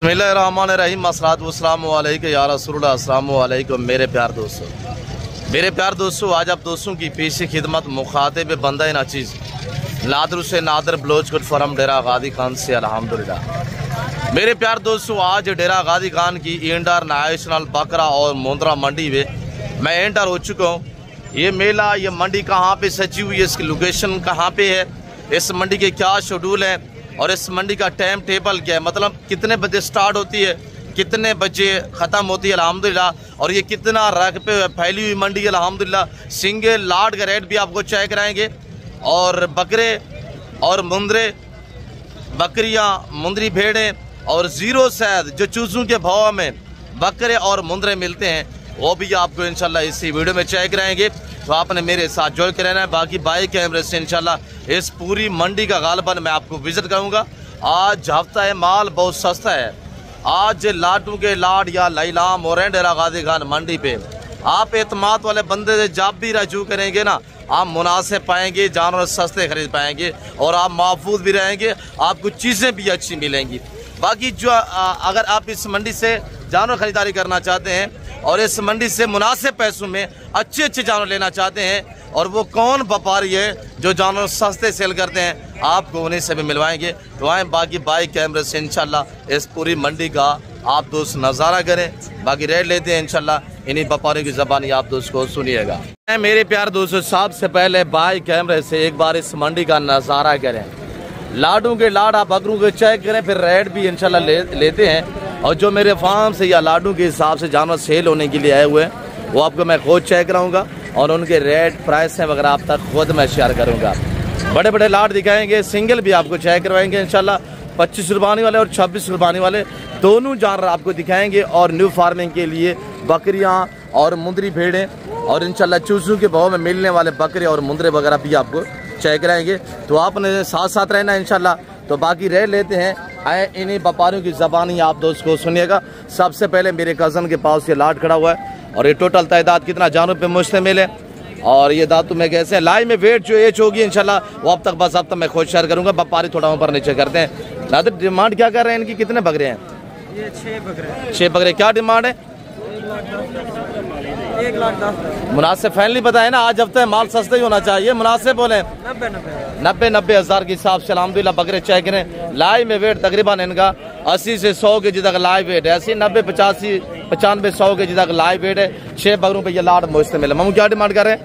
बिस्मिल्लाहिर्रहमानिर्रहीम अस्सलातु वस्सलामु अलैका या रसूलुल्लाह अस्सलामु अलैकुम। मेरे प्यार दोस्तों, आज आप दोस्तों की पेशी खिदमत मुखातिब बंदा नाचीज़ नादर से नादर बलोच गुड फॉरम डेरा गादी खान से अल्हम्दुलिल्लाह। मेरे प्यार दोस्तों, आज डेरा गादी खान की इंटर नेशनल बकरा और मुंद्रा मंडी में मैं एंटर हो चुका हूँ। ये मेला, ये मंडी कहाँ पे सजी हुई है, इसकी लोकेशन कहाँ पे है, इस मंडी के क्या शेड्यूल है और इस मंडी का टाइम टेबल क्या है, मतलब कितने बजे स्टार्ट होती है, कितने बजे ख़त्म होती है अल्हम्दुलिल्लाह। और ये कितना रग पे फैली हुई मंडी है अल्हम्दुलिल्लाह। सिंगल लाट का रेट भी आपको चेक कराएंगे और बकरे और मुंदरे, बकरियां, मुंदरी भेड़ें और ज़ीरो सैद जो चूज़ों के भाव में बकरे और मुंदरे मिलते हैं वो भी आपको इंशाल्लाह इसी वीडियो में चेक कराएंगे। तो आपने मेरे साथ जुड़ के रहना है। बाकी बाई कैमरे से इंशाल्लाह इस पूरी मंडी का गालबन मैं आपको विजिट करूंगा। आज हफ्ता है, माल बहुत सस्ता है। आज लाडू के लाड या लैलाम और डेरा गादी खान मंडी पे आप एतमाद वाले बंदे से जब भी रजू करेंगे ना, आप मुनासिब पाएंगे, जानवर सस्ते खरीद पाएंगे और आप महफूज भी रहेंगे, आपको चीज़ें भी अच्छी मिलेंगी। बाकी जो अगर आप इस मंडी से जानवर खरीदारी करना चाहते हैं और इस मंडी से मुनासिब पैसों में अच्छे जानवर लेना चाहते हैं, और वो कौन व्यापारी है जो जानवर सस्ते सेल करते हैं, आपको उन्हीं से भी मिलवाएंगे। तो आए बाकी बाई कैमरे से इंशाल्लाह इस पूरी मंडी का आप दोस्त नज़ारा करें। बाकी रेट लेते हैं इंशाल्लाह इन्हीं व्यापारियों की ज़बानी आप दोस्त को सुनिएगा। मेरे प्यार दोस्तों, सबसे पहले बाई कैमरे से एक बार इस मंडी का नज़ारा करें। लाडू के लाड आप बकरों के चेक करें, फिर रेट भी इंशाल्लाह लेते हैं। और जो मेरे फार्म से या लाडू के हिसाब से जानवर सेल होने के लिए आए हुए हैं वो आपको मैं खुद चेक कराऊंगा और उनके रेट, प्राइस वगैरह आप तक खुद मैं शेयर करूंगा। बड़े बड़े लाड दिखाएंगे, सिंगल भी आपको चेक करवाएंगे इंशाल्लाह। 25 रुपये वाले और 26 रुपये वाले दोनों जानवर आपको दिखाएंगे। और न्यू फार्मिंग के लिए बकरियाँ और मुंदरी भेड़ें और इंशाल्लाह चूज़ों के भाव में मिलने वाले बकरे और मुंदरे वगैरह भी आपको चेक कराएंगे। तो आपने साथ साथ रहना इंशाल्लाह। तो बाकी रेट लेते हैं, आए इन्हीं व्यापारियों की ज़बानी आप दोस्त को सुनिएगा। सबसे पहले मेरे कज़न के पास ये लाट खड़ा हुआ है और ये टोटल तादाद कितना जानवर पे मुश्तमिल है और ये दातु में कैसे हैं। लाइव में वेट जो एज होगी इंशाल्लाह वो अब तक मैं खुद शेयर करूंगा। व्यापारी थोड़ा ऊपर नीचे करते हैं। नादर डिमांड क्या कर रहे हैं इनकी, कितने बकरे हैं? ये 6 बकरे। 6 बकरे। क्या डिमांड है? 1,10,000। मुनासिब फाइनली बताए ना, आज हफ्ते माल सस्ते ही होना चाहिए, मुनासिब बोले। 90 हज़ार के हिसाब से अल्हम्दुलिल्लाह बकरे चेक करें। लाइव में वेट तकरीबन इनका 80 से 100 के जी तक लाइव वेट है। 80, 90, 85, 95, 100 के जी तक लाइव वेट है। 6 बकरों पे ये लाट मुश्तमिल है। हम क्या डिमांड कर रहे हैं?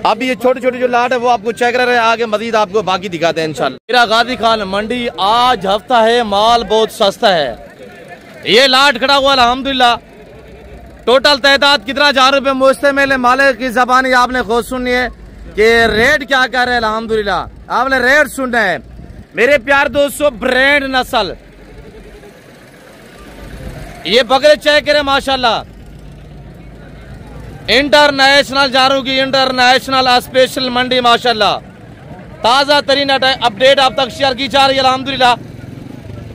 अभी ये छोटी छोटी जो लाट है वो आपको चेक कर रहे हैं, आगे मजीद आपको बाकी दिखाते हैं इंशाल्लाह। डेरा गादी खान मंडी आज हफ्ता है, माल बहुत सस्ता है। ये लाट खड़ा हुआ अल्हम्दुलिल्लाह। टोटल तादाद कितना जानवर पे मुश्तमिल है, मालिक की ज़बानी आपने खुद सुनी है कि रेट क्या कर रहे हैं अल्हम्दुलिल्लाह। आपने रेट सुनना है मेरे प्यार दोस्तों। ब्रांड नस्ल ये बकरे चेक करें माशाल्लाह। इंटरनेशनल जानवरों की इंटरनेशनल स्पेशल मंडी माशाल्लाह। ताज़ा तरीन अपडेट आप तक शेयर की जा रही है अल्हम्दुलिल्लाह।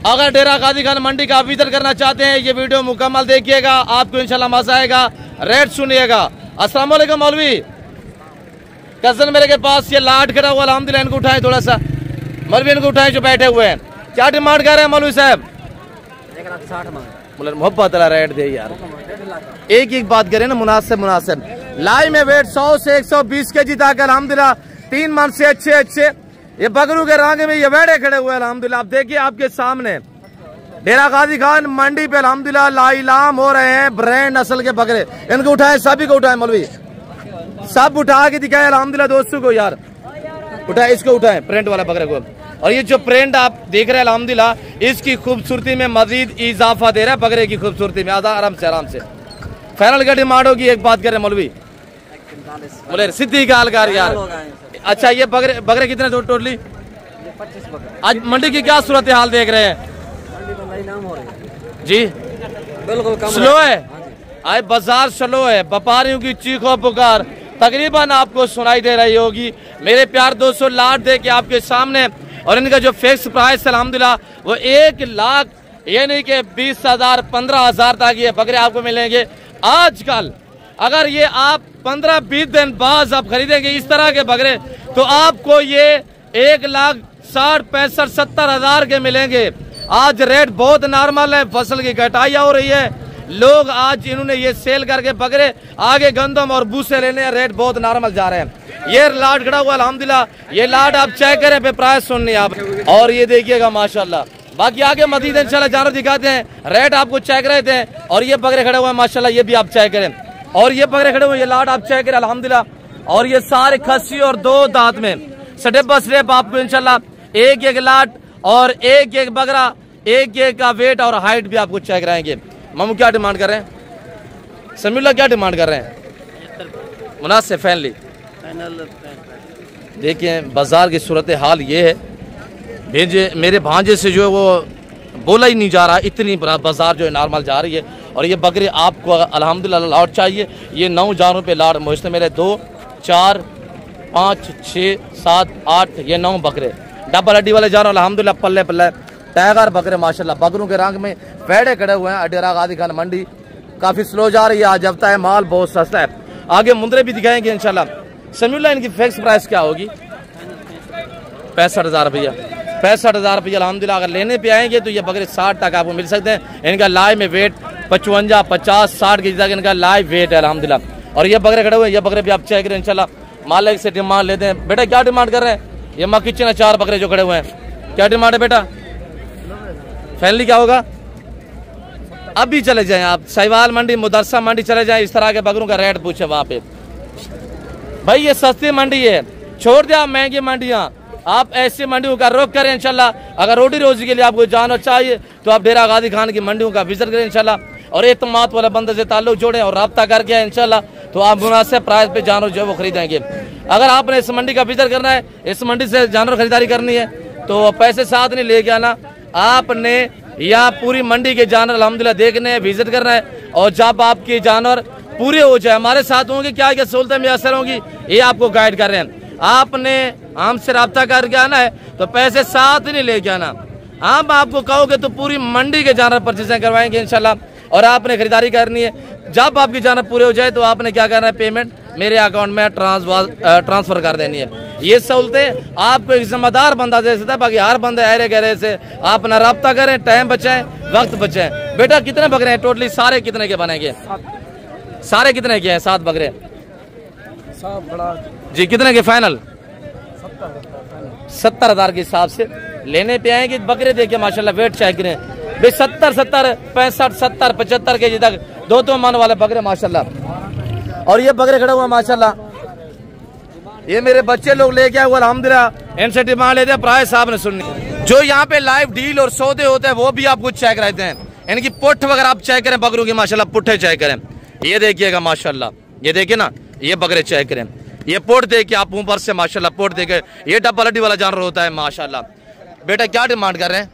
अगर डेरा गादी खान मंडी का विजिट करना चाहते हैं ये वीडियो मुकम्मल देखिएगा, आपको इंशाल्लाह मजा आएगा। रेट सुनिएगा। अस्सलाम वालेकुम मौलवी। कज़न मेरे के पास ये लाट खड़ा हुआ अल्हम्दुलिल्लाह, इनको उठाएं थोड़ा सा। मौलवी इनको उठाएं जो बैठे हुए हैं। क्या डिमांड कर रहे हैं मौलवी साहब? 1,60,000। मोहब्बत वाला रेट दे यार, एक बात करें ना, मुनासिब। लाइव में वेट 100 से 120 के जी तक अल्हम्दुलिल्लाह। 3 मन से अच्छे ये बकरों के रंग में ये वेड़े खड़े हुए अल्हम्दुलिल्लाह। आप देखिए आपके सामने डेरा गादी खान मंडी पे अल्हम्दुलिल्लाह लाइलाम हो रहे हैं ब्रांड नस्ल के बकरे। इनको उठाएं, सभी को उठाएं मौलवी, सब उठा के दिखाए अल्हम्दुलिल्लाह दोस्तों को यार। उठाए, इसको उठाएं, प्रिंट वाला बकरे को। और ये जो प्रिंट आप देख रहे हैं अल्हम्दुलिल्लाह इसकी खूबसूरती में मजीद इजाफा दे रहा है बकरे की खूबसूरती में। आराम से फाइनल का डिमांड होगी, एक बात करें मौलवी, बोले सीधी गाल कर यार। अच्छा ये बकरे कितने टोटली? 25 बकरे। आज मंडी की क्या सूरत हाल देख रहे हैं जी? बिल्कुल स्लो है, आज बाजार स्लो है। व्यापारियों की चीखों पुकार तकरीबन आपको सुनाई दे रही होगी। मेरे प्यार दोस्तों, लाट दे के आपके सामने और इनका जो फिक्स प्राइस अल्हम्दुलिल्लाह वो 1 लाख यानी कि 20,000, 15,000 तक ये बकरे आपको मिलेंगे। आजकल अगर ये आप 15-20 दिन बाद आप खरीदेंगे इस तरह के बकरे तो आपको ये 1,60,000, 65,000, 70,000 के मिलेंगे। आज रेट बहुत नॉर्मल है, फसल की कटाई हो रही है। लोग आज इन्होंने ये सेल करके बकरे आगे गंदम और भूसे लेने, रेट बहुत नॉर्मल जा रहे हैं। ये लाट खड़ा हुआ अल्हम्दुलिल्लाह, ये लाट आप चेक करें पे प्राइस सुननी आप, और ये देखिएगा माशाल्लाह। बाकी आगे मजीद इंशाल्लाह जानवर दिखाते हैं, रेट आपको चेक रहे थे। और ये बकरे खड़े हुए हैं माशाल्लाह, ये भी आप चेक करें। और ये बकरे खड़े हुए ये लाट आप चेक करें अल्हम्दुलिल्लाह। और ये सारे खस्सी और 2 दांत में स्टेप बाय स्टेप आपको इंशाल्लाह एक एक लाट और एक एक बकरा, एक एक का वेट और हाइट भी आपको चेक कराएंगे। मामू क्या डिमांड कर रहे हैं? समीउल्लाह क्या डिमांड कर रहे हैं? मुनासिब फैनली। देखिए बाजार की सूरत हाल ये है, भेजे मेरे भांजे से जो है वो बोला ही नहीं जा रहा, इतनी बाजार जो है नॉर्मल जा रही है। और ये बकरे आपको अल्हम्दुलिल्लाह लाट चाहिए, ये 9 जानवरों पे लाट मुश्तमिल मेरे 2 4 5 6 7 8 ये 9 बकरे डबल हड्डी वाले जानवर अल्हम्दुलिल्लाह पल्ले पल्ले टाइगर बकरे माशाल्लाह। बकरों के रंग में पेड़े खड़े हुए हैं। डेरा गाजी खान मंडी काफी स्लो जा रही है, आज हफ्ता है, माल बहुत सस्ता है। आगे मुंदरे भी दिखाएंगे इंशाल्लाह। समीउल्लाह इनकी फिक्स प्राइस क्या होगी? 65,000 रुपया। 65,000 रुपया अल्हम्दुलिल्लाह। अगर लेने पे आएंगे तो ये बकरे 60 तक आपको मिल सकते हैं। इनका लाइव में वेट 55 50 60 के तक इनका लाइव वेट है अल्हम्दुलिल्लाह। और ये बकरे खड़े हुए हैं, ये बकरे भी आप चेक करें इंशाल्लाह। मालिक से डिमांड लेते हैं। बेटा क्या डिमांड कर रहे हैं? ये मक्खी 4 बकरे जो खड़े हुए हैं, क्या डिमांड है बेटा? फैमिली क्या होगा? अभी चले जाएं आप साहिवाल मंडी, मुदरसा मंडी चले जाएं, इस तरह के बकरों का रेट पूछे वहां पे। भाई ये सस्ती मंडी है, छोड़ दिया महंगी मंडियां। आप ऐसी मंडियों का रुख करें इंशाल्लाह। अगर रोटी रोजी के लिए आपको जानवर चाहिए तो आप डेरा गाजी खान की मंडियों का विजिट करें इंशाल्लाह। और एतमाद वाले बंदे से ताल्लुक जोड़ें और रब्ता करके इंशाल्लाह, तो आप मुनासिब प्राइस पे जानवर जो है वो खरीदेंगे। अगर आपने इस मंडी का विजिट करना है, इस मंडी से जानवर खरीदारी करनी है, तो पैसे साथ नहीं लेके आना। आपने यहाँ पूरी मंडी के जानवर अल्हम्दुलिल्लाह देखने हैं, विजिट करना है। और जब आपके जानवर पूरे हो जाए, हमारे साथ होंगे, क्या क्या सहूलतें मैसर होंगी, ये आपको गाइड कर रहे हैं। आपने हमसे रब्ता करके आना है, तो पैसे साथ नहीं लेके आना। हम आपको कहोगे तो पूरी मंडी के जानवर परचेजिंग करवाएंगे इंशाल्लाह। और आपने खरीदारी करनी है, जब आपके जानवर पूरे हो जाए तो आपने क्या करना है, पेमेंट मेरे अकाउंट में ट्रांसफर कर देनी है। ये सहूलतें आपको एक जिम्मेदार बंदा दे सकता है। बाकी हर बंदे अरे गहरे से आप अपना रब्ता करें, टाइम बचाएं, वक्त बचाएं। बेटा कितने बकरे हैं टोटली? सारे कितने के बनेंगे? सारे कितने के हैं? 7 बकरे जी। कितने के फाइनल? 70,000 के हिसाब से लेने पे आएंगे। बकरे देखिए माशाल्लाह, वेट चेक करें भाई, 70 70 65 70 75 के जी तक 2 मन वाले बकरे माशाल्लाह। और ये बकरे खड़े हुए माशाल्लाह, ये मेरे बच्चे लोग लेके आए हुए अल्हम्दुलिल्लाह। इनसे डिमांड लेते हैं, प्राइस आपने सुननी। जो यहाँ पे लाइव डील और सौदे होते हैं वो भी आपको चेक रहते हैं। इनकी पुठ वगैरह आप चेक करें, बकरों की माशाल्लाह पुट्ठे चेक करें। ये देखिएगा माशाल्लाह, ये देखिए ना, ये बकरे चेक करें, ये पोट देखिए आप ऊपर से माशाल्लाह, पोट देखे। ये डबल हड्डी वाला जानवर होता है माशाल्लाह। बेटा क्या डिमांड कर रहे हैं?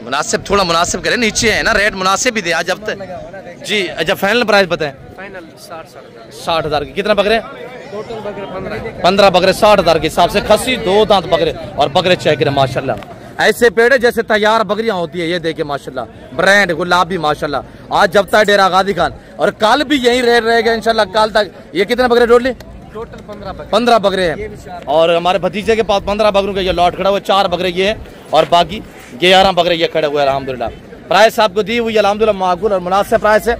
मुनासिब, थोड़ा मुनासिब करें, नीचे है ना रेट, मुनासिब ही दे आज अब तक जी। अच्छा फाइनल प्राइस बताएं। फाइनल 60,000 के। कितना बकरे? टोटल बकरे 15 बकरे 60,000 के हिसाब से। खस्सी 2 दांत बकरे और बकरे चेक करें माशाल्लाह। ऐसे पेड़ जैसे तैयार बकरियां होती है, ये देखिए माशाल्लाह, ब्रांड गुलाबी माशाल्लाह। आज जब तक डेरा गाजी खान, और कल भी यही रेट रहेगा इंशाल्लाह कल तक। ये कितने बकरे टोटली? टोटल 15 बकरे हैं। और हमारे भतीजे के पास 15 बकरों का ये लॉट खड़ा हुआ, 4 बकरे ये है और बाकी 11 बकरे ये खड़े हुए अल्हम्दुलिल्लाह। प्राइस आपको दी हुई अल्हम्दुलिल्लाह माकूल और मुनासिब प्राइस है।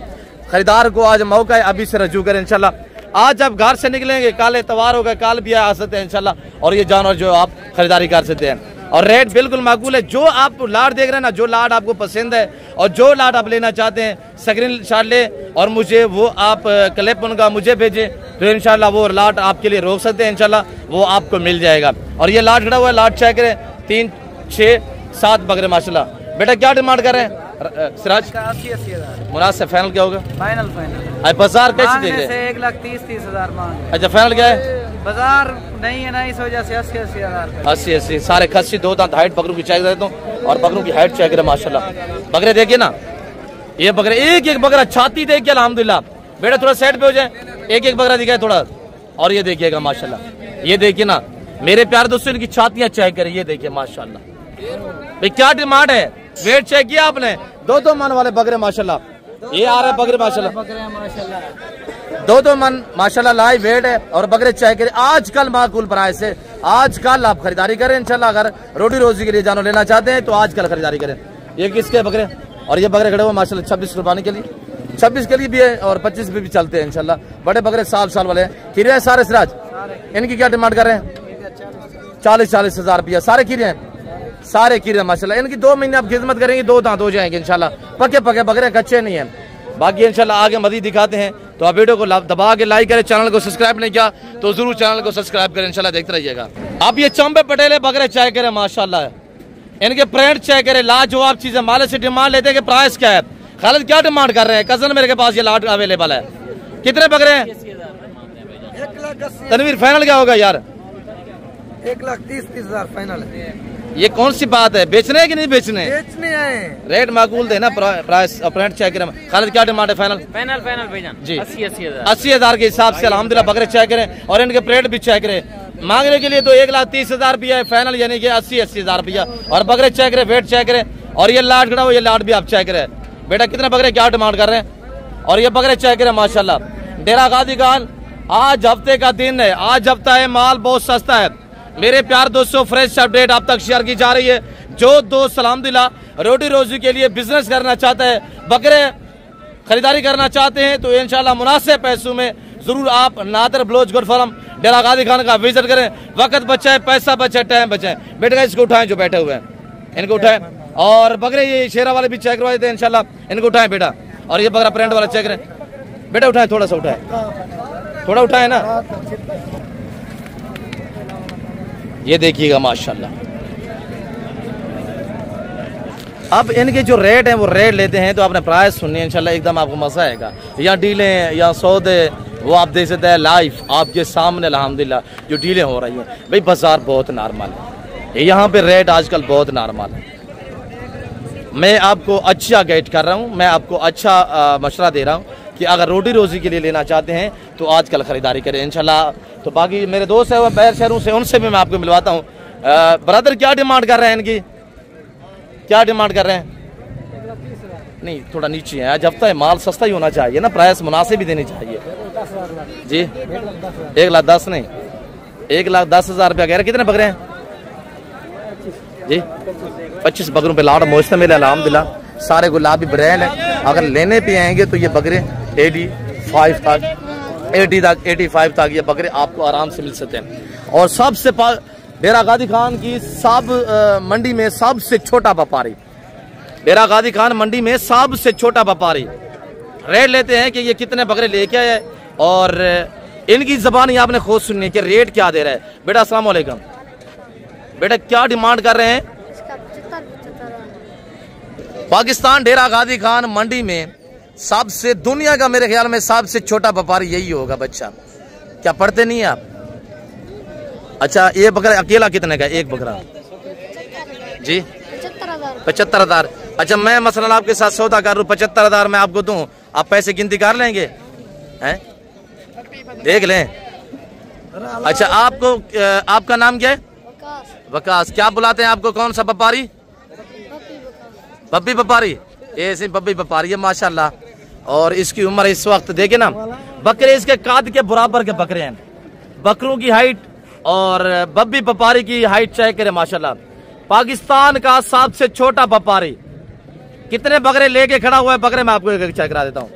खरीदार को आज मौका है, अभी से रजू करें इंशाल्लाह। आज जब घर से निकलेंगे, कल इतवार होगा, कल भी आ सकते हैं इंशाल्लाह। और ये जानवर जो आप खरीदारी कर सकते हैं और रेट बिल्कुल माकूल है। जो आप लाट देख रहे हैं ना, जो लाट आपको पसंद है और जो लाट आप लेना चाहते हैं, स्क्रीन शॉट ले और मुझे वो आप क्लिप उनका मुझे भेजें, तो इंशाल्लाह वो लाट आपके लिए रोक सकते हैं इंशाल्लाह, वो आपको मिल जाएगा। और ये लाट खड़ा हुआ है, लाट चेक करें, 3 6 7 बकरे माशाल्लाह। बेटा क्या डिमांड कर रहे हैं सिराज? 80,000 मुनासिब। फाइनल क्या होगा? फाइनल बाजार कैसे देख रहे हैं? 1,30,000 मांग। अच्छा फाइनल क्या है? बाजार नहीं है ना, इस वजह से 80,000 80 सारे खस्सी 2 दांत हाइट बकरों की चेक देता हूँ और बकरों की हाइट चेक करें माशाल्लाह। बकरे देखिए ना, ये बकरे एक एक बकरा छाती देखिए अल्हम्दुलिल्लाह। बेटा थोड़ा साइड पे हो जाए, एक एक बकरा दिखाए थोड़ा। और ये देखिएगा माशाल्लाह, ये देखिए ना मेरे प्यारे दोस्तों, इनकी छातियां चेक करें, ये देखिए माशाल्लाह। भाई क्या डिमांड है? वेट चेक किया आपने? 2 मन वाले बकरे माशाल्लाह। ये आ रहे बकरे माशाल्लाह, 2 मन माशाल्लाह लाइव वेट है और बकरे चेक करें आजकल माकूल प्राइस है। आजकल आप खरीदारी करें इंशाल्लाह। अगर रोटी रोजी के लिए जानो लेना चाहते हैं तो आजकल खरीदारी करें। ये किसके बकरे और ये बकरे खड़े हुए माशाल्लाह 26 रुपये के लिए, 26 के लिए भी है और 25 भी चलते हैं इंशाल्लाह। बड़े बकरे साल वाले हैं। खीरे हैं सारे सिराज, इनकी क्या डिमांड कर रहे हैं? 40 हज़ार रुपया। सारे खीरे हैं, सारे खीरे माशाल्लाह। इनकी 2 महीने आप खिदमत करेंगे 2 दांत हो जाएंगे इंशाल्लाह। पके बकरे कच्चे नहीं है। बाकी इंशाल्लाह आगे मजीद दिखाते हैं। तो आप वीडियो को दबा के लाइक करें। चैनल को सब्सक्राइब नहीं किया तो जरूर चैनल को सब्सक्राइब करें इंशाल्लाह, देखते रहिएगा। आप ये चंबे पटेले बकरे चेक करें माशाल्लाह, इनके प्रिंट चेक करें, लाजवाब चीज है। मालिक से डिमांड लेते हैं कि प्राइस क्या है? खालिद क्या डिमांड कर रहे हैं? कजन मेरे के पास ये लाट अवेलेबल है। कितने बकरे हैं? 1,80,000। तनवीर फाइनल क्या होगा यार? 1,30,000 फाइनल है। ये कौन सी बात है? बेचने है कि नहीं बेचने? बेचने आए। रेट माकूल दे ना, प्राइस प्रिंट चेक करें। खालिद क्या डिमांड है फाइनल? फाइनल भाईजान जी 80,000। 80,000 के हिसाब से अल्हम्दुलिल्लाह बकरे चेक करें और इनके प्लेट भी चेक करें। मांगने के लिए तो 1,30,000 रुपया है फाइनल, यानी कि 80,000 रुपया। और बकरे चेक करें, वेट चेक करें और ये लाट खड़ा हो, ये लाट भी आप चेक करें। बेटा कितने बकरे क्या डिमांड कर रहे हैं? और ये बकरे चेक करें माशाल्लाह। डेरा गादी खान आज हफ्ते का दिन है, आज हफ्ता है, माल बहुत सस्ता है मेरे प्यार दोस्तों। फ्रेश अपडेट आप तक शेयर की जा रही है। जो दोस्त अल्हम्दुलिल्लाह रोटी रोजी के लिए बिजनेस करना चाहता है, बकरे खरीदारी करना चाहते हैं तो इंशाल्लाह मुनासिब पैसों में जरूर आप नादर ब्लोच गोट फार्म डेरा गादी खान का विजिट करें। वक्त बचाए, पैसा बचाए, टाइम बचाए। बेटा इसको उठाएं जो बैठे हुए हैं, इनको उठाएं। और बकरे ये शेरा वाले भी चेक करवा देते हैं इंशाल्लाह, इनको उठाएं बेटा। और ये बकरा प्रिंट वाला चेक करें बेटा, उठाएं, थोड़ा सा उठाएं, थोड़ा उठाएं ना। ये देखिएगा माशाल्लाह। अब इनके जो रेट हैं वो रेट लेते हैं तो आपने प्राइस सुननी है इंशाल्लाह, एकदम आपको मजा आएगा। या डीलें या सौदे वो आप देख सकते हैं लाइव आपके सामने अल्हम्दुलिल्लाह जो डीलें हो रही हैं। भाई बाजार बहुत नॉर्मल है, यहाँ पे रेट आजकल बहुत नॉर्मल है। मैं आपको अच्छा गाइड कर रहा हूँ, मैं आपको अच्छा मशवरा दे रहा हूँ कि अगर रोटी रोजी के लिए लेना चाहते हैं तो आजकल खरीदारी करें इंशाल्लाह। तो बाकी मेरे दोस्त हैं वो बाहर शहरों से, उनसे भी मैं आपको मिलवाता हूँ। ब्रदर क्या डिमांड कर रहे हैं इनकी? क्या डिमांड कर रहे हैं? नहीं थोड़ा नीचे है, आज हफ्ता है, माल सस्ता ही होना चाहिए ना, प्राइस मुनासिब भी देनी चाहिए जी। 1,10,000 नहीं, 1,10,000 रुपया कह रहे। कितने बकरे हैं जी? 25 बकरों पे लाड़ मुश्तमिल है अल्हम्दुलिल्लाह। सारे गुलाबी ब्रांड है। अगर लेने पे आएंगे तो ये बकरे 85 तक ये बकरे आपको आराम से मिल सकते हैं। और सबसे डेरा गादी खान की मंडी में सबसे छोटा व्यापारी, डेरा गादी खान मंडी में सबसे छोटा व्यापारी रेट लेते हैं कि ये कितने बकरे लेके आए और इनकी जबान ही आपने खुद सुननी है कि रेट क्या दे रहा है। बेटा अस्सलाम वालेकुम, बेटा क्या डिमांड कर रहे हैं? पाकिस्तान डेरा गादी खान मंडी में सबसे दुनिया का मेरे ख्याल में सबसे छोटा व्यापारी यही होगा बच्चा। क्या पढ़ते नहीं है आप? अच्छा ये बकरा अकेला कितने का? एक बकरा जी 75,000। अच्छा मैं मसलन आपके साथ सौदा कर रहा हूँ, 75,000 मैं आपको दूं, आप पैसे गिनती कर लेंगे हैं? देख लें। अच्छा आपको आपका नाम क्या है? वकास। क्या बुलाते हैं आपको? कौन सा व्यापारी? बब्बी व्यापारी। ऐसे बब्बी व्यापारी है माशाल्लाह। और इसकी उम्र इस वक्त देखे ना, बकरे इसके काद के बराबर के बकरे हैं। बकरों की हाइट और बब्बी व्यापारी की हाइट चेक करें माशाल्लाह। पाकिस्तान का सबसे छोटा व्यापारी कितने बकरे लेके खड़ा हुआ है? बकरे मैं आपको एक चेक करा देता हूँ।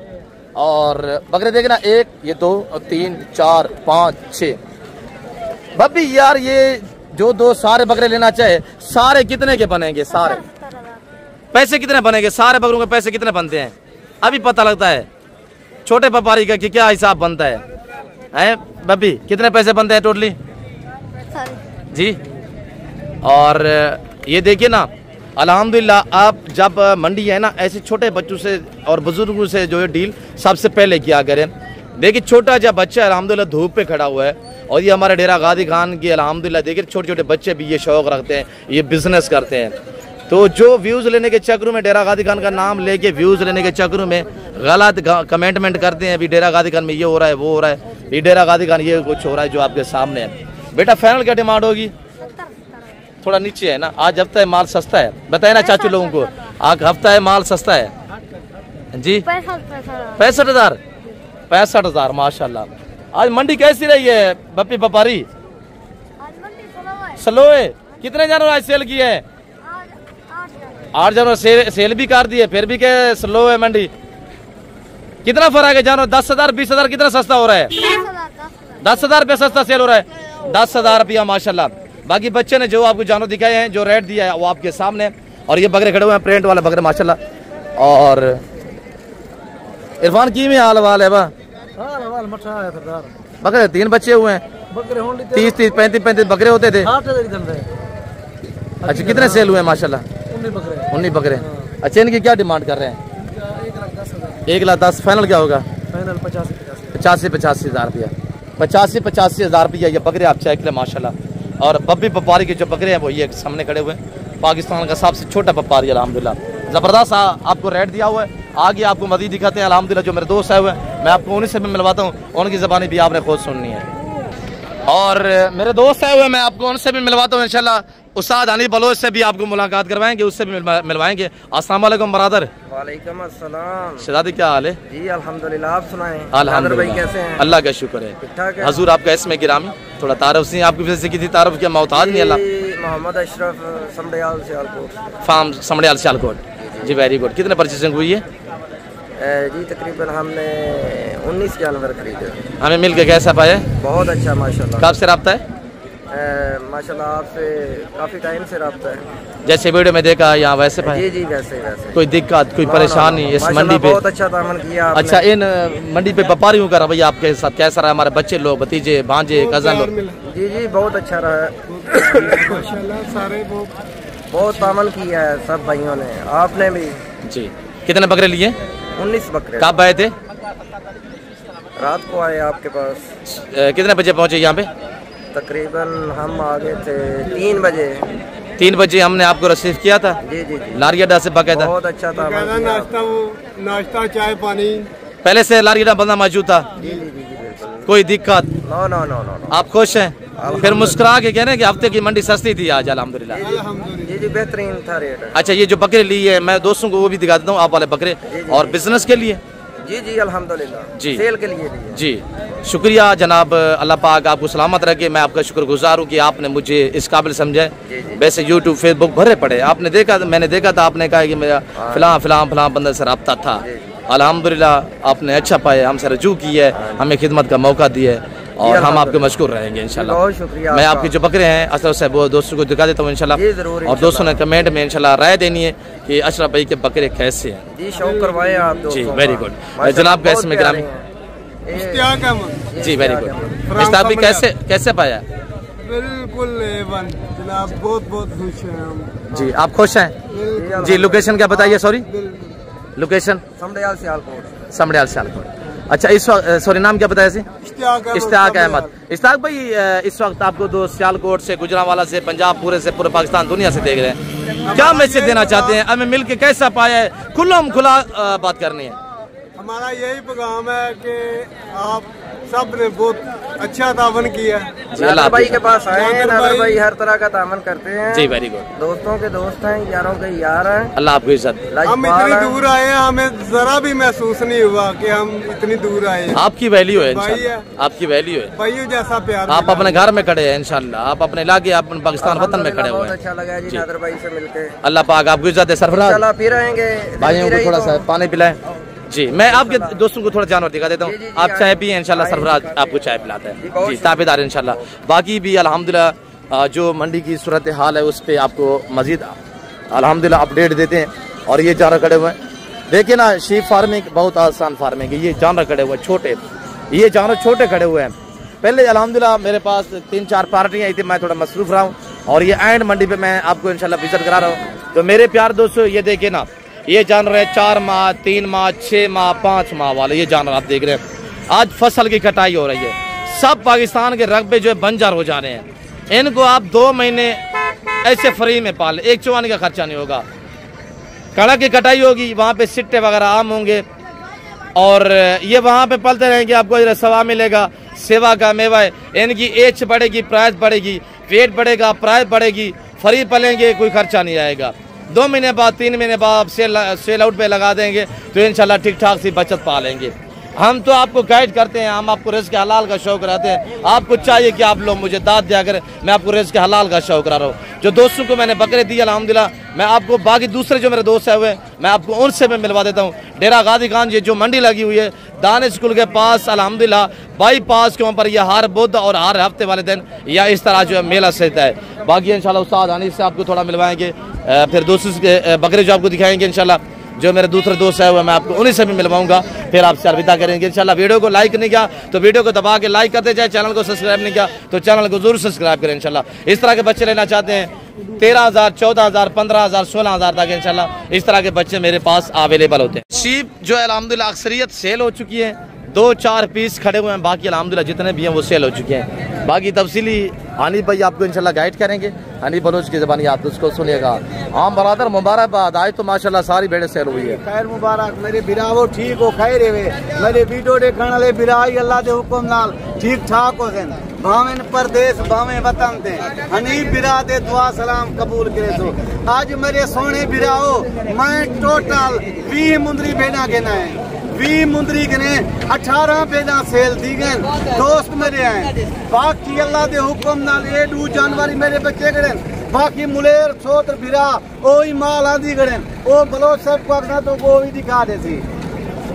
और बकरे देखे ना, 1 ये 2 3 4 5 6 बब्बी यार ये जो दो सारे बकरे लेना चाहे सारे कितने के बनेंगे? सारे पैसे कितने बनेंगे? सारे बकरों के पैसे कितने बनते हैं अभी पता लगता है छोटे व्यापारी का कि क्या हिसाब बनता है बब्बी? कितने पैसे बनते हैं टोटली जी? और ये देखिए ना अल्हम्दुलिल्लाह, आप जब मंडी है ना ऐसे छोटे बच्चों से और बुजुर्गों से जो है डील सबसे पहले किया करें। देखिए छोटा जब बच्चा अल्हम्दुलिल्लाह धूप पे खड़ा हुआ है और ये हमारे डेरा गादी खान की अल्हम्दुलिल्लाह देखिए छोटे छोटे बच्चे भी ये शौक रखते हैं, ये बिजनेस करते हैं। तो जो व्यूज़ लेने के चक्करों में डेरा गादी खान का नाम लेके व्यूज़ लेने के चक्करों में गलत कमेंटमेंट करते हैं, अभी डेरा गादी खान में ये हो रहा है वो हो रहा है, ये डेरा गादी खान ये कुछ हो रहा है जो आपके सामने है। बेटा फाइनल क्या डिमांड होगी? थोड़ा नीचे है ना, आज हफ्ता है माल सस्ता है, बताए ना चाचू लोगों को, आज हफ्ता है माल सस्ता है जी। 65,000 65,000 माशाल्लाह। आज मंडी कैसी रही है बप्पी व्यापारी? स्लो है। कितने जानवर आज सेल किए हैं? 8 जानवर सेल भी कर दिए, फिर भी क्या स्लो है मंडी? कितना फर्क है जानवर? 10,000 20,000 कितना सस्ता हो रहा है? 10,000 रुपया सस्ता सेल हो रहा है। 10,000 रुपया माशाल्लाह। बाकी बच्चे ने जो आपको जानवर दिखाए हैं, जो रेट दिया है वो आपके सामने। और ये बकरे खड़े हुए हैं, प्रिंट वाले बकरे माशाल्लाह। और इरफान की में हाल वाल है बा बकरे 3 बच्चे हुए हैं। 30 35 बकरे होते थे। अच्छा कितने सेल हुए हैं माशाल्लाह? 19 बकरे। अच्छा इनकी क्या डिमांड कर रहे हैं? 1,10,000। फाइनल क्या होगा? 85,000 रुपया। 85,000 रुपया ये बकरे आप चेक लें माशाल्लाह। और बब्बी व्यापारी के जो बकरे हैं वो ये सामने खड़े हुए हैं। पाकिस्तान का सबसे छोटा व्यापारी अल्हम्दुलिल्लाह। ज़बरदस्त आपको रेट दिया हुआ है। आगे आपको मज़ीद दिखाते हैं अल्हम्दुलिल्लाह। जो मेरे दोस्त आए हुए हैं मैं आपको उन्हीं से भी मिलवाता हूँ, उनकी ज़बानी भी आपने खुद सुननी है। और मेरे दोस्त आए हुए हैं मैं आपको उनसे भी मिलवाता हूँ इंशाल्लाह। उस्ताद हनीफ बलोच से भी आपको मुलाकात करवाएंगे, उससे भी मिलवाएंगे। अस्सलाम वालेकुम बरादर। वालेकुम अस्सलाम। शहजादी क्या हाल है? जी अल्हम्दुलिल्लाह, आप सुनाएं। अल्हम्दुलिल्लाह भाई कैसे हैं? अल्लाह का शुक्र है, ठीक ठाक है। हजूर आपका इसमें गिरामी थोड़ा तारुफ से आपकी वजह से की थी तारुफ क्या मोहताज नहीं अल्लाह। मोहम्मद अशरफ समड़ियाल सियालकोट। फार्म समड़ियाल सियालकोट। जी वेरी गुड। कितने परचेसिंग हुई है? जी तकरीबन हमने 19 जानवर खरीदे। हमें मिल के कैसा पाया? बहुत अच्छा माशाल्लाह। कब से रब्ता है? माशाल्लाह आपसे काफ़ी टाइम से रब्ता है। जैसे वीडियो में देखा यहाँ वैसे पाया? जी जी वैसे वैसे। कोई दिक्कत कोई परेशानी इस मंडी पे? बहुत अच्छा तामन किया आपने। अच्छा इन मंडी पे व्यापारियों का रवैया आपके साथ कैसा रहा? हमारे बच्चे लोग, भतीजे, भांजे, कजन लोग? जी जी बहुत अच्छा रहा। सारे बहुत तामन किया है सब भाइयों ने, आपने भी। जी कितने बकरे लिए? 19 बकरे। कब आए थे? रात को आए आपके पास। कितने बजे पहुंचे यहाँ पे? तकरीबन हम आ गए थे 3 बजे। 3 बजे हमने आपको रिसीव किया था। जी जी जी। लारी अड्डा से बाकायदा? बहुत अच्छा था। नाश्ता चाय पानी पहले से लारी अड्डा बंदा मौजूद था? जी जी जी जी बिल्कुल। कोई दिक्कत? No no no no. आप खुश हैं? फिर मुस्कुरा के कह रहे हैं कि हफ्ते की मंडी सस्ती थी आज अल्हम्दुलिल्लाह। जी जी बेहतरीन था रेट। अच्छा ये जो बकरे लिए है मैं दोस्तों को वो भी दिखा देता हूँ, आप वाले बकरे। और बिजनेस के लिए? जी जी अल्हम्दुलिल्लाह। जी सेल के लिए लिए। जी शुक्रिया जनाब, अल्लाह पाक आपको सलामत रखे। मैं आपका शुक्रगुजार हूँ कि आपने मुझे इस काबिल समझा। वैसे यूट्यूब फेसबुक भरे पड़े, आपने देखा, मैंने देखा था, आपने कहा कि मेरा फिलहाल फिलहाल बंदे से रब्ता था। अल्हम्दुलिल्लाह आपने अच्छा पाया, हमसे रजू की है, हमें खिदमत का मौका दिया है और हम आपके मशकूर रहेंगे इंशाल्लाह। बहुत शुक्रिया। मैं आपके जो बकरे हैं अशरफ साहब वो दोस्तों को दिखा देता हूँ इंशाल्लाह। और दोस्तों ने कमेंट में इंशाल्लाह राय देनी है कि अशरफ भाई के बकरे कैसे हैं। जी शौक करवाए आप दोस्तों। जी वेरी गुड जनाब। का इसमें ग्रामी जी वेरी गुड। इस्ताब भी कैसे पाया? बिल्कुल जनाब, बहुत बहुत खुश हैं हम। जी आप खुश हैं? जी लोकेशन क्या बताइए? Sorry location? समड़ियाल सियालकोट। समड़ियाल सियालकोट। अच्छा इस वक्त सॉरी नाम क्या बताया? इश्तियाक अहमद। इश्तियाक भाई इस वक्त आपको दो सियालकोट से, गुजरांवाला से, पंजाब पूरे से, पूरे पाकिस्तान दुनिया से देख रहे हैं, क्या मैसेज देना चाहते हैं? हमें मिल के कैसा पाया है? खुला बात करनी है। हमारा यही पैगाम है कि आप सब ने बहुत अच्छा तावन किया। नादर भाई के पास आए हैं। नादर भाई हर तरह का तामन करते हैं। जी वेरी गुड। दोस्तों के दोस्त हैं, यारों के यार हैं। अल्लाह आपको इज्जत। हम इतनी दूर आए हैं, हमें जरा भी महसूस नहीं हुआ कि हम इतनी दूर आए हैं। आपकी वैल्यू है भाई है। आपकी वैल्यू है। भाइयों जैसा प्यार। आप अपने घर में खड़े हैं इंशाल्लाह, आप अपने इलाके, अपने पाकिस्तान वतन में खड़े हुए बहुत हैं। अच्छा लगा जी नादर भाई से मिलके। अल्लाह पाक आपको इज्जत है। सरफराज चला फिर आएंगे। भाइयों को थोड़ा सा पानी पिलाएं। जी मैं आपके दोस्तों को थोड़ा जानवर दिखा देता हूँ। आप चाय पिए इंशाल्लाह, सरफराज आपको चाय पिलाता है। जी ताबेदार इंशाल्लाह। बाकी भी अल्हम्दुलिल्लाह जो मंडी की सूरत हाल है उस पर आपको मजीद अल्हम्दुलिल्लाह अपडेट देते हैं। और ये जानवर खड़े हुए हैं, देखिए ना, शीप फार्मिंग बहुत आसान फार्मिंग है। ये जानवर खड़े हुए छोटे, ये जानवर छोटे खड़े हुए हैं। पहले अल्हम्दुलिल्लाह मेरे पास 3-4 पार्टियाँ आई थी, मैं थोड़ा मसरूफ रहा हूँ और ये एंड मंडी पे मैं आपको इंशाल्लाह विजिट करा रहा हूँ। तो मेरे प्यार दोस्तों ये देखिए ना, ये जानवर है 4 माह, 3 माह, 6 माह, 5 माह वाले ये जानवर आप देख रहे हैं। आज फसल की कटाई हो रही है, सब पाकिस्तान के रकबे जो है बंजर हो जा रहे हैं। इनको आप 2 महीने ऐसे फ्री में पाल, एक चुवानी का खर्चा नहीं होगा। कड़क की कटाई होगी, वहाँ पे सिट्टे वगैरह आम होंगे और ये वहाँ पे पलते रहेंगे, आपको सवा मिलेगा, सेवा का मेवा है। इनकी एज बढ़ेगी, प्राइस बढ़ेगी, वेट बढ़ेगा, प्राइस बढ़ेगी, फ्री पलेंगे, कोई खर्चा नहीं आएगा। 2 महीने बाद, 3 महीने बाद आप सेल आउट पे लगा देंगे तो इंशाल्लाह ठीक ठाक सी बचत पा लेंगे। हम तो आपको गाइड करते हैं, हम आपको रिज़्क़ हलाल का शौक़ रहते हैं। आपको चाहिए कि आप लोग मुझे दाद दिया करें, मैं आपको रिज़्क़ हलाल का शौक़ करा रहा हूँ। जो दोस्तों को मैंने बकरे दी अल्हम्दुलिल्लाह, मैं आपको बाकी दूसरे जो मेरे दोस्त हैं हुए मैं आपको उनसे मैं मिलवा देता हूँ। डेरा गाजी खान ये जो मंडी लगी हुई है दानिश स्कूल के पास अल्हम्दुलिल्लाह बाईपास के ऊपर, यह हर बुध और हर हफ्ते वाले दिन या इस तरह जो है मेला सहता है। बाकी इंशाल्लाह उस्ताद हनीफ से आपको थोड़ा मिलवाएंगे, फिर दोस्तों के बकरे जो आपको दिखाएंगे इंशाल्लाह। जो मेरे दूसरे दोस्त है वो मैं आपको उन्हीं से भी मिलवाऊंगा, फिर आपसे अलविदा करेंगे इंशाल्लाह। वीडियो को लाइक नहीं किया तो वीडियो को दबा के लाइक करते जाए, चैनल को सब्सक्राइब नहीं किया तो चैनल को जरूर सब्सक्राइब करें इंशाल्लाह। इस तरह के बच्चे लेना चाहते हैं 13,000, 14,000, 15,000, 16,000 तक इंशाल्लाह इस तरह के बच्चे मेरे पास अवेलेबल होते हैं। शीप जो है अल्हम्दुलिल्लाह अक्सरियत सेल हो चुकी है, 2-4 पीस खड़े हुए हैं, बाकी अल्हम्दुलिल्लाह जितने भी हैं वो सेल हो चुके हैं। बाकी तफसीली हनीफ भाई आपको इंशाल्लाह गाइड करेंगे। हनीफ बलोच की ज़बानी आप उसको सुनिएगा। आम बरादर मुबारकबाद, आज तो माशाल्लाह सारी भेड़ें सेल हुई है। खैर मुबारक मेरे बिरावो ठीक हो खैर वे मेरे वीडियो देखने वाले बिराई अल्लाह के हुक्म नाल ठीक ठाक हो सन, भावें परदेस भावें वतन ते हनीफ बिरा दे दुआ सलाम कबूल करे। तो आज मेरे सोने बिराओ मैं टोटल 20 मुंदरी भेड़ा गिना है, 20 मुंदरी गिने 18 भेड़ा सेल दी गए दोस्त मेरे हैं। बाकी अल्लाह के हुक्म नाल ये 2 जानवर मेरे बच्चे गए, बाकी मुलेर सोत्र बिरा ओही माल आंदी गए ओ बलोच साहब को आखना तो वो भी दिखा दे सी।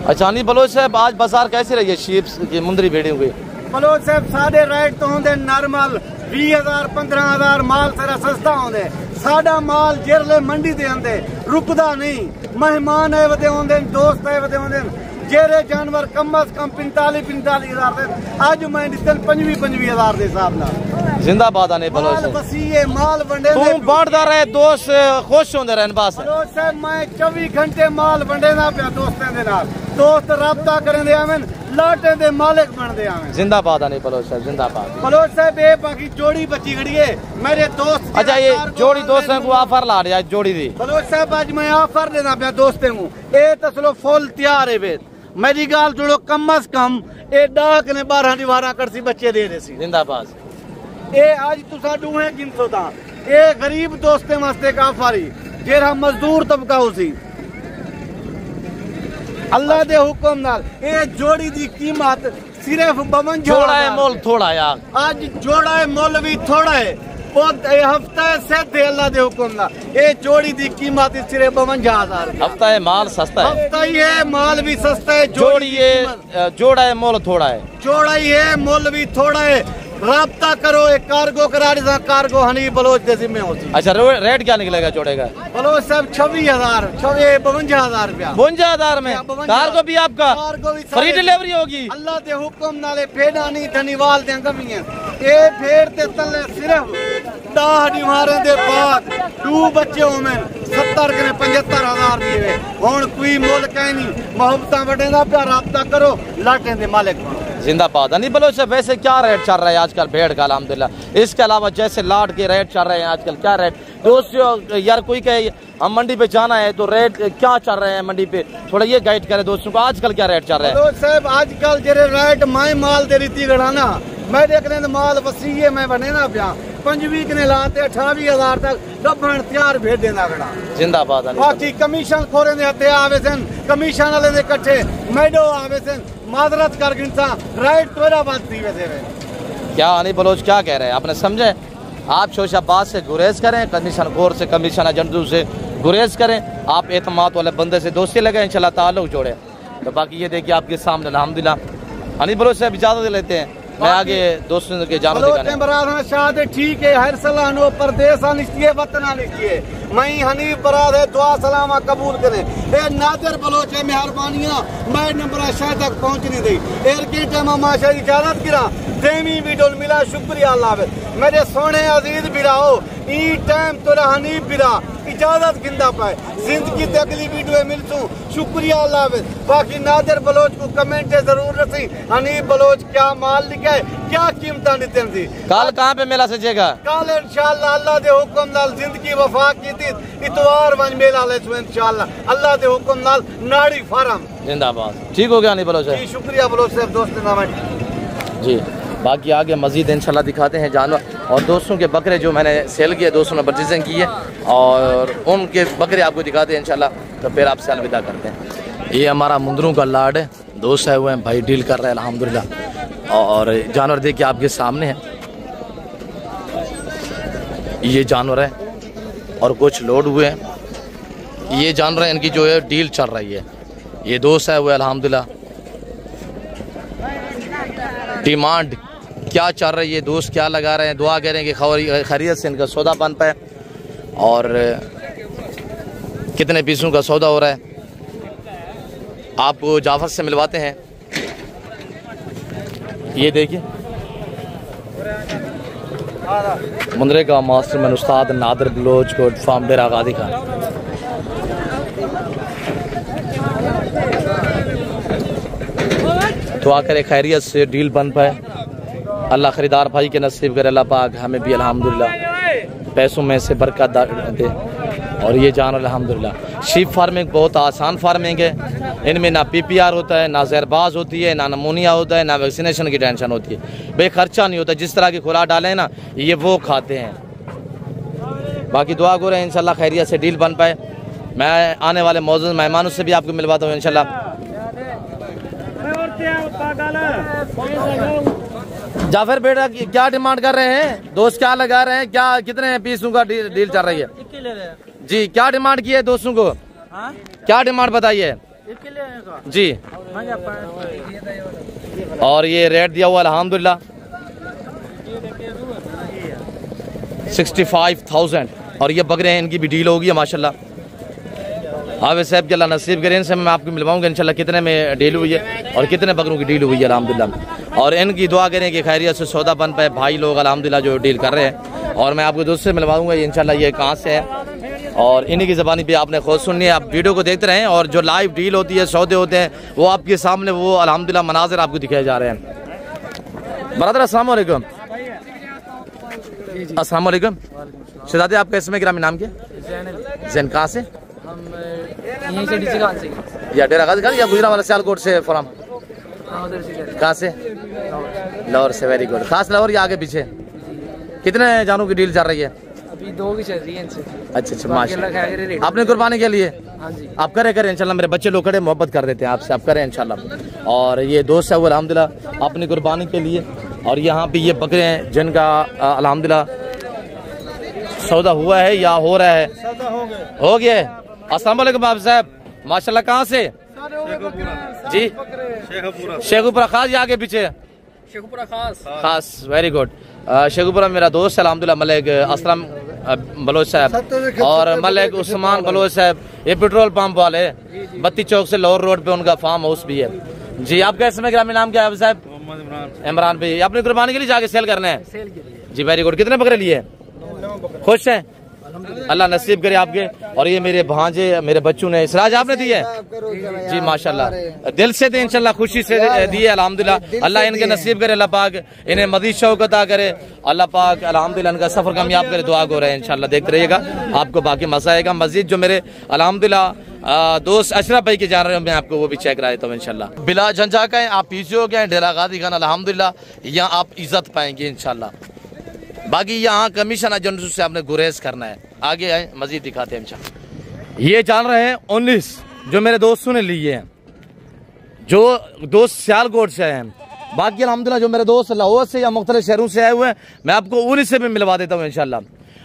अच्छा हनीफ बलोच साहब आज बाजार कैसी रही है शीप की मुंदरी भेड़ी हुई? बलोच साहब साढ़े रेट तो होंगे नॉर्मल 20,000 15,000 माल सारा सस्ता होंगे। साडा माल जिरले मंडी दे आंदे रुकदा नहीं, मेहमान आए वदे होंगे, दोस्त आए वदे होंगे। जेरे जानवर कम अज कम 45,000 दे आज मैं दिते 25,000 के हिसाब नाल। जिंदाबाद आने बलोच माल वसीए माल वंडे तू बांटदा रहे, दोस्त खुश होंदे रहन बस। बलोच साहब मैं 24 घंटे माल वंडेना पिया दोस्तों दे नाल, दोस्त राबता करेंदे आवन लाटे दे मालिक बनदे आवन। जिंदाबाद आने बलोच साहब जिंदाबाद। बलोच साहब ये बाकी जोड़ी बची खड़ी है मेरे दोस्त। अच्छा ये जोड़ी दोस्तों को ऑफर ला रहा है जोड़ी दी? बलोच साहब आज मैं ऑफर देना पिया दोस्तों को, ए तसलो फुल तैयार है वे मेरी गाल जोड़ो कम अज कम ए डाक ने 12-12 करसी बच्चे दे सी। जिंदाबाद। ए आज तुसा डूहे गिनसो ता ए गरीब दोस्ते वास्ते का ऑफर जेरा मजदूर तबका उसी अल्लाह दे हुक्म नाल ए जोड़ी दी कीमत सिर्फ 52 जोड़ा है मोल थोड़ा यार, आज जोड़ा है मोल भी थोड़ा है हफ्ता से अल्लाह दे हुक्म नाल ए जोड़ी दी कीमत सिर्फ 52,000। हफ्ता है माल सस्ता है, हफ्ता ही है माल भी सस्ता है, जोड़ी है जोड़ा है मोल थोड़ा है, जोड़ा ही है मोल भी थोड़ा है। राब्ता करो एक कार्गो करा दी कार्गो हनीफ बलोच के जिम्मे होती। अच्छा रेट क्या निकलेगा जोड़े का? बलोच साहब 26,000 52,000 रुपया 52,000 में कार्गो भी आपका कार्गो भी फ्री डिलीवरी होगी। अल्लाह के हुक्म नाले फेड़ा नहीं धनीवाल दे कमियां ए फेड़ ते तले सिर्फ 10 डिमारे दे बाद 2 बच्चे होमें 70 के 75,000 दिए हुन कोई मुल कहीं नहीं मोहब्बत वडेंदा प्या राब्ता करो लाटे दे मालिक बनो। जिंदाबाद। हनीफ बलोच से वैसे क्या रेट चल रहा है आजकल भेड़ का अल्हम्दुलिल्लाह? इसके अलावा जैसे लाट के रेट चल रहे हैं आजकल, क्या रेट दोस्तों यार कोई कहे हम मंडी पे जाना है तो रेट क्या चल रहे हैं मंडी पे, थोड़ा ये गाइड करें दोस्तों को आजकल क्या रेट चल रहा है? बलोच साहब आजकल जेरे रेट माई माल दे रीति गढ़ाना मैं देखने माल वसीए मैं बने ना पिया 25 ने लाते 28,000 तक गबन तैयार भेज देना गड़ा। जिंदाबाद। बाकी कमीशन खोरे ने हते आवे सन कमीशन वाले दे कट्ठे मैडो आवे सन मादरत कर गिनता राइट तोरा बात थी वैसे क्या हनीफ बलोच क्या कह रहे हैं आपने समझे? आप शोशाबाद से गुरेज करें, कमीशन खोर से कमीशन एजेंटों से गुरेज करें, आप एतमाद वाले बंदे से दोस्ती लगाएं, इंशाल्लाह ताल्लुक जोड़े। तो बाकी ये देखिए आपके सामने अल्हम्दुलिल्लाह हनीफ बलोच से इजाजत लेते हैं, मैं आगे दोस्तों के जानो बरादर शाद ठीक है हर सलाह परदेश आनिश्चिए वतन आनिश्चिए मैं हनीफ बराद है दुआ सलामा कबूल करे। ए नादिर बलोच है मेहरबानियां मैं नंबर शाह तक पहुंचने दी एयरगेट माशा इजाजत गिरा देवी वीडियो मिला शुक्रिया अल्लाह मेरे सोने अजीज बिराओ ई टाइम तोरा हनीफ बिरा इजाजत गिंदा पाए जिंदगी ते अगली वीडियो मिलसू शुक्रिया अल्लाह। बाकी नादिर बलोच को कमेंट जरूर रसी हनीफ बलोच क्या माल लिखा है क्या कीमत देते थी। कल कहाँ पे मेला सजेगा? कल इंशाल्लाह अल्लाह दे हुक्म नाल जिंदगी वफा की थी इतवार वन मेला ले इंशाल्लाह अल्लाह दे हुक्म नाल नाड़ी फार्म। जिंदाबाद। ठीक हो गया हनीफ बलोच जी शुक्रिया बलोच साहब दोस्त नाम जी। बाकी आगे मजीद इंशाल्लाह दिखाते हैं जानवर और दोस्तों के बकरे जो मैंने सेल किए दोस्तों ने परचेजिंग की है और उनके बकरे आपको दिखाते हैं इंशाल्लाह। तो फिर आपसे अलविदा करते हैं। ये हमारा मुंदरों का लाड है। दोस्त आए हुए हैं भाई, डील कर रहे हैं अल्हम्दुलिल्लाह। और जानवर देखिए आपके सामने है, ये जानवर है और कुछ लोड हुए हैं। ये जानवर है, इनकी जो है डील चल रही है। ये दोस्त है हुए अल्हम्दुलिल्लाह। डिमांड क्या चल रही है, दोस्त क्या लगा रहे हैं, दुआ करें कि खैरियत से इनका सौदा बन पाए। और कितने पीसों का सौदा हो रहा है आपको जाफर से मिलवाते हैं। ये देखिए मुंद्रे का मास्टरमैन उस्ताद नादर बलोच कोट फार्म डेरा गादी खान। दुआ करे खैरियत से डील बन पाए, अल्लाह खरीदार भाई के नसीब करे, अल्लाह पाक हमें भी अल्हम्दुलिल्लाह पैसों में से बरकत दे। और ये जान अल्हम्दुलिल्लाह शीप फार्मिंग बहुत आसान फार्मिंग है, इनमें ना PPR होता है, ना जहरबाज होती है, ना नमूनिया होता है, ना वैक्सीनेशन की टेंशन होती है, बेखर्चा नहीं होता। जिस तरह की खुराक डालें ना ये वो खाते हैं। बाकी दुआ करें इंशाल्लाह खैरियत से डील बन पाए। मैं आने वाले मौजूद मेहमानों से भी आपको मिलवाता हूँ इंशाल्लाह। जाफर बेटा क्या डिमांड कर रहे हैं, दोस्त क्या लगा रहे हैं, क्या कितने पीसों का डील चल रही है जी? क्या डिमांड की है दोस्तों को? क्या डिमांड बताइए जी? और ये रेट दिया हुआ अल्हम्दुलिल्लाह 65,000। और ये बकरे हैं, इनकी भी डील होगी माशाल्लाह। हावे साहब के अल्लाह नसीब करें, इनसे मैं आपको मिलवाऊंगा इंशाल्लाह कितने में डील हुई है और कितने बकरों की डील हुई है अल्हम्दुलिल्लाह। और इनकी दुआ करें कि खैरियत से सौदा बन पाए भाई लोग अल्हम्दुलिल्लाह जो डील कर रहे हैं। और मैं आपको दोस्त से मिलवाऊंगा इंशाल्लाह ये कहाँ से है और इन्हीं की ज़बानी पे आपने खुद सुननी है। आप वीडियो को देखते रहें और जो लाइव डील होती है, सौदे होते हैं, वो आपके सामने वो अल्हम्दुलिल्लाह मनाज़िर आपको दिखाए जा रहे हैं। ब्रदर अस्सलाम वालेकुम। अस्सलाम वालेकुम। शहजादे आपका इसमें ग्रामीण नाम क्या? जैन। कहाँ से? यहीं से डीसी खान से या डेरा गाजी खान या गुजरांवाला सियालकोट से फॉर्म? कहाँ से? लाहौर से। Very good. खास लाहौर या आगे पीछे? कितने जानों की डील चल रही है? अभी 2 की चल रही है इनसे। अच्छा माशाल्लाह। आपने कुर्बानी के लिए? हाँ जी। आप करें इंशाल्लाह, मेरे बच्चे लोग खड़े मोहब्बत कर देते हैं आपसे, आप करें इंशाल्लाह। और ये दोस्त है वो अल्हम्दुलिल्लाह अपनी कुर्बानी के लिए। और यहाँ पे ये बकरे हैं जिनका अल्हम्दुलिल्लाह सौदा हुआ है या हो रहा है? हो गया है। अस्सलाम वालेकुम आप साहब, माशाल्लाह। कहाँ से जी? शेखुपुरा। खास या आगे पीछे? शेखुपुरा खास। Very good. शेखुपुरा मेरा दोस्त है अल्हम्दुलिल्लाह मलिक असलम बलोच साहब और मलिक उस्मान बलोच साहब, ये पेट्रोल पंप वाले 32 चौक से लाहौर रोड पे उनका फार्म हाउस भी है जी। आपका इसमें ग्रामीण नाम क्या है साहब? इमरान भाई। आपने कुर्बानी के लिए जाके सेल करना है जी? Very good. कितने बकरे लिए? खुश हैं? अल्लाह नसीब करे आपके। और ये मेरे भांजे मेरे बच्चों ने इसराज आपने दी है जी माशाल्लाह, दिल से दे इंशाल्लाह, खुशी से दिए अल्हम्दुलिल्लाह। अल्लाह इनके नसीब करे, अल्लाह पाक इन्हें मज़ीद शौक़ अता करे, अल्लाह पाक अल्हम्दुलिल्लाह इनका सफर कामयाब करे। दुआ हो रहा है इंशाल्लाह, देखते रहिएगा आपको बाकी मजा आएगा। मजीद जो मेरे अल्हम्दुलिल्लाह दोस्त अशरफ भाई के जा रहे हैं, मैं आपको वो भी चेक करा देता हूँ इंशाल्लाह। बिला झंझा का आप पीछे हो गए डेरा गाजी खान अल्हम्दुलिल्लाह, यहाँ आप इज्जत पाएंगे इंशाल्लाह। बाकी यहाँ कमीशन एजेंट से आपने गुरेज करना है। आगे आए मजीद दिखाते हैं इंशाल्लाह। ये जान रहे हैं 19 जो मेरे दोस्तों ने लिए हैं, जो दोस्त सियालकोट से आए हैं। बाकी अल्हम्दुलिल्लाह जो मेरे दोस्त लाहौर से या मुख्तलिफ शहरों से आए हुए हैं, मैं आपको उन्हीं से भी मिलवा देता हूँ इंशाल्लाह।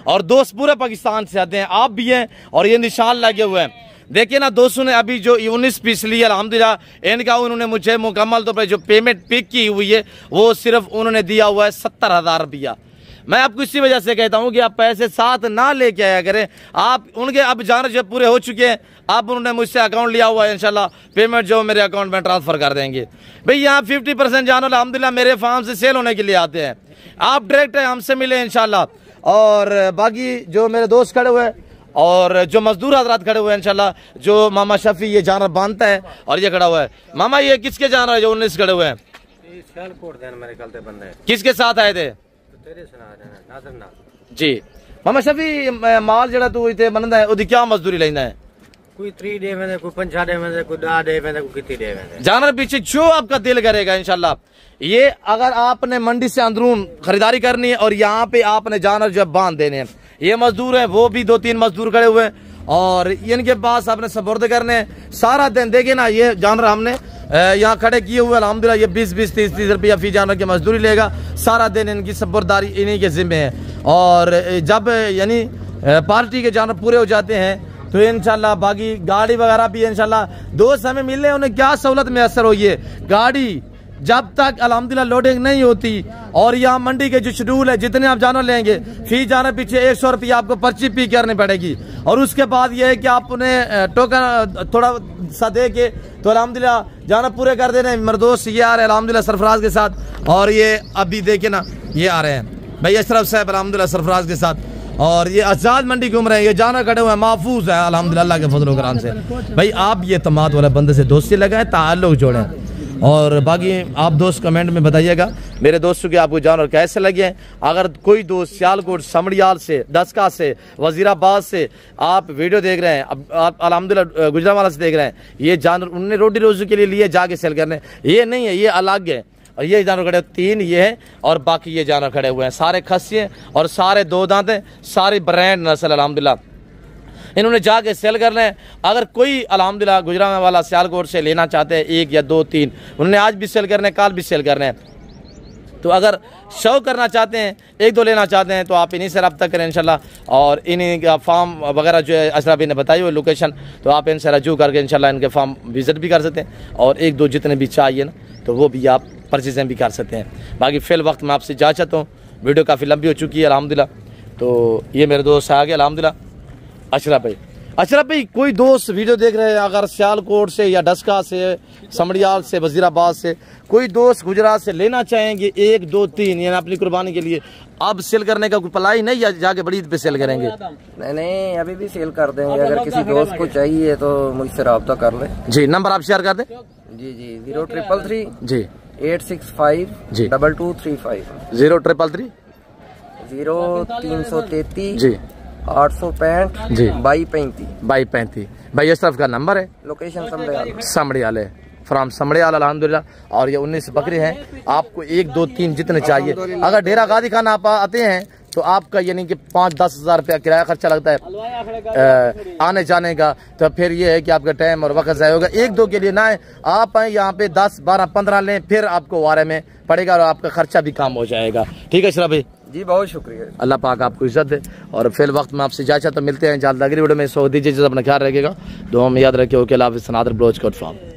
और दोस्त पूरे पाकिस्तान से आते हैं, आप भी हैं और ये निशान लगे हुए हैं। देखिए ना दोस्तों ने अभी जो 19 पीस लिए अल्हम्दुलिल्लाह, इनका उन्होंने मुझे मुकम्मल तौर पर जो पेमेंट पिक की हुई है वो सिर्फ उन्होंने दिया हुआ है 70,000 रुपया। मैं आपको इसी वजह से कहता हूं कि आप पैसे साथ ना लेके आया करें। आप उनके अब जानवर जब पूरे हो चुके हैं, आप उन्होंने मुझसे अकाउंट लिया हुआ है, इंशाल्लाह पेमेंट जो मेरे अकाउंट में ट्रांसफर कर देंगे। भाई यहाँ 50% जानवर अल्हम्दुलिल्लाह मेरे फार्म से सेल होने के लिए आते हैं। आप डायरेक्ट हमसे मिले इंशाल्लाह। और बाकी जो मेरे दोस्त खड़े हुए और जो मजदूर हजरात खड़े हुए हैं इंशाल्लाह, जो मामा शफी ये जानवर बांधता है और ये खड़ा हुआ है। मामा ये किसके जानवर है जो 19 खड़े हुए हैं? किसके साथ आए थे जी? मामा शफी माल जड़ा तू इतने बनता है, क्या मजदूरी लेना है? कोई 3 डे में, कोई 5 डे में, कोई 10 डे में, कोई कितनी डे में। जानवर पीछे जो आपका दिल करेगा इंशाल्लाह। ये अगर आपने मंडी से अंदरून खरीदारी करनी है और यहाँ पे आपने जानवर जो बांध देने हैं, ये मजदूर है, वो भी 2-3 मजदूर खड़े हुए हैं और इनके पास आपने सपुर्द करने सारा दिन। देखिए ना ये जानवर हमने यहाँ खड़े किए हुए अल्हम्दुलिल्लाह ये 20-20 30-30 रुपया फी जानवर की मजदूरी लेगा। सारा दिन इनकी सब्रदारी इन्हीं के जिम्मे है। और जब यानी पार्टी के जानवर पूरे हो जाते हैं तो इंशाल्लाह बाकी गाड़ी वगैरह भी इंशाल्लाह दोस्त हमें मिलने उन्हें क्या सहूलत मैसर हुई है। गाड़ी जब तक अल्हम्दुलिल्लाह लोडिंग नहीं होती और यहाँ मंडी के जो शेड्यूल है जितने आप जानवर लेंगे फी जानवर पीछे 100 रुपया आपको पर्ची पी करनी पड़ेगी। और उसके बाद ये है कि आप उन्हें टोकन थोड़ा सा दे के तो अल्हम्दुलिल्लाह जानवर पूरे कर देने। मरदोस ये आ रहे हैं अल्हम्दुलिल्लाह सरफराज के साथ और ये अभी देखे ना ये आ रहे हैं भाई अशरफ साहब अल्हम्दुलिल्लाह सरफराज के साथ और ये आज़ाद मंडी घूम रहे हैं। ये जानवर खड़े हुए हैं महफूज है अल्हम्दुलिल्लाह अल्लाह के फजल व करम से। भाई आप ये तमाद वाले बंदे से दोस्ती लगाएं ताल्लुक जोड़ें और बाकी आप दोस्त कमेंट में बताइएगा मेरे दोस्तों के आपको जानवर कैसे लगे हैं। अगर कोई दोस्त सियालकोट समड़ियाल से डस्का से वजीराबाद से आप वीडियो देख रहे हैं आप अल्हम्दुलिल्लाह गुजरावाला से देख रहे हैं ये जानवर उन्होंने रोटी रोजी के लिए जाके सेल करने ये नहीं है ये अलग है। और ये जानवर खड़े 3 ये हैं और बाकी ये जानवर खड़े हुए हैं सारे खस्सी हैं और सारे 2 दांत हैं सारी ब्रांड नस्ल अल्हम्दुलिल्लाह इन्होंने जाके सेल करना है। अगर कोई अल्हम्दुलिल्लाह गुजरावाला सियालकोट से लेना चाहते हैं 1 या 2 3 उन्होंने आज भी सेल करने कल भी सेल करने हैं। तो अगर शो करना चाहते हैं 1-2 लेना चाहते हैं तो आप इन्हीं से रब्ता करें इंशाल्लाह। और इन्हीं का फार्म वगैरह जो है अशरफ भाई ने बताई हुई लोकेशन तो आप इनसे रजू करके इंशाल्लाह इनके फार्म विज़िट भी कर सकते हैं और 1-2 जितने भी चाहिए ना तो वो भी आप परचेज़ें भी कर सकते हैं। बाकी फ़िल वक्त मैं आपसे जा चाहता हूँ वीडियो काफ़ी लंबी हो चुकी है अल्हम्दुलिल्लाह। तो ये मेरे दोस्त आ गए अल्हम्दुलिल्लाह अशरफ भाई कोई दोस्त वीडियो देख रहे हैं अगर सियालकोट से या डस्का से समड़ियाल से वजीराबाद से कोई दोस्त गुजरात से लेना चाहेंगे 1 2 3 यानी अपनी कुर्बानी के लिए अब सेल करने का कोई पलाई नहीं या जाके बड़ी ईद पे सेल करेंगे? नहीं अभी भी सेल कर देंगे। अगर किसी दोस्त को चाहिए तो मुझसे रब्ता कर ले। जी नंबर आप शेयर कर दें। जी 0333 जी 865 जी 2235 0333 0333 जी 865 जी 2235 भाई अशरफ का नंबर है। लोकेशन समड़ियाल है फ्राम समड़ियाल अल्हम्दुलिल्लाह। और ये 19 बकरे हैं आपको 1 2 3 जितने चाहिए। अगर डेरा गादी खाना आप आते हैं तो आपका यानी कि 5-10 हज़ार रुपया किराया खर्चा लगता है आने जाने का। तो फिर ये है कि आपका टाइम और वक्त ज़ाया होगा। 1-2 के लिए ना है आप आए यहाँ पे 10 12 15 लें फिर आपको वारे में पड़ेगा और आपका खर्चा भी कम हो जाएगा। ठीक है अशरफ भाई जी बहुत शुक्रिया। अल्लाह पाक आपको इज्जत दे। और फिर वक्त में आपसे इजाज़त तो मिलते हैं जल्द अगली वीडियो में। सो दीजिए अपना ख्याल रखिएगा दुआ में याद रखिए। ओके अल्लाह हाफ़िज़। सनादर ब्लोच कोट फार्म।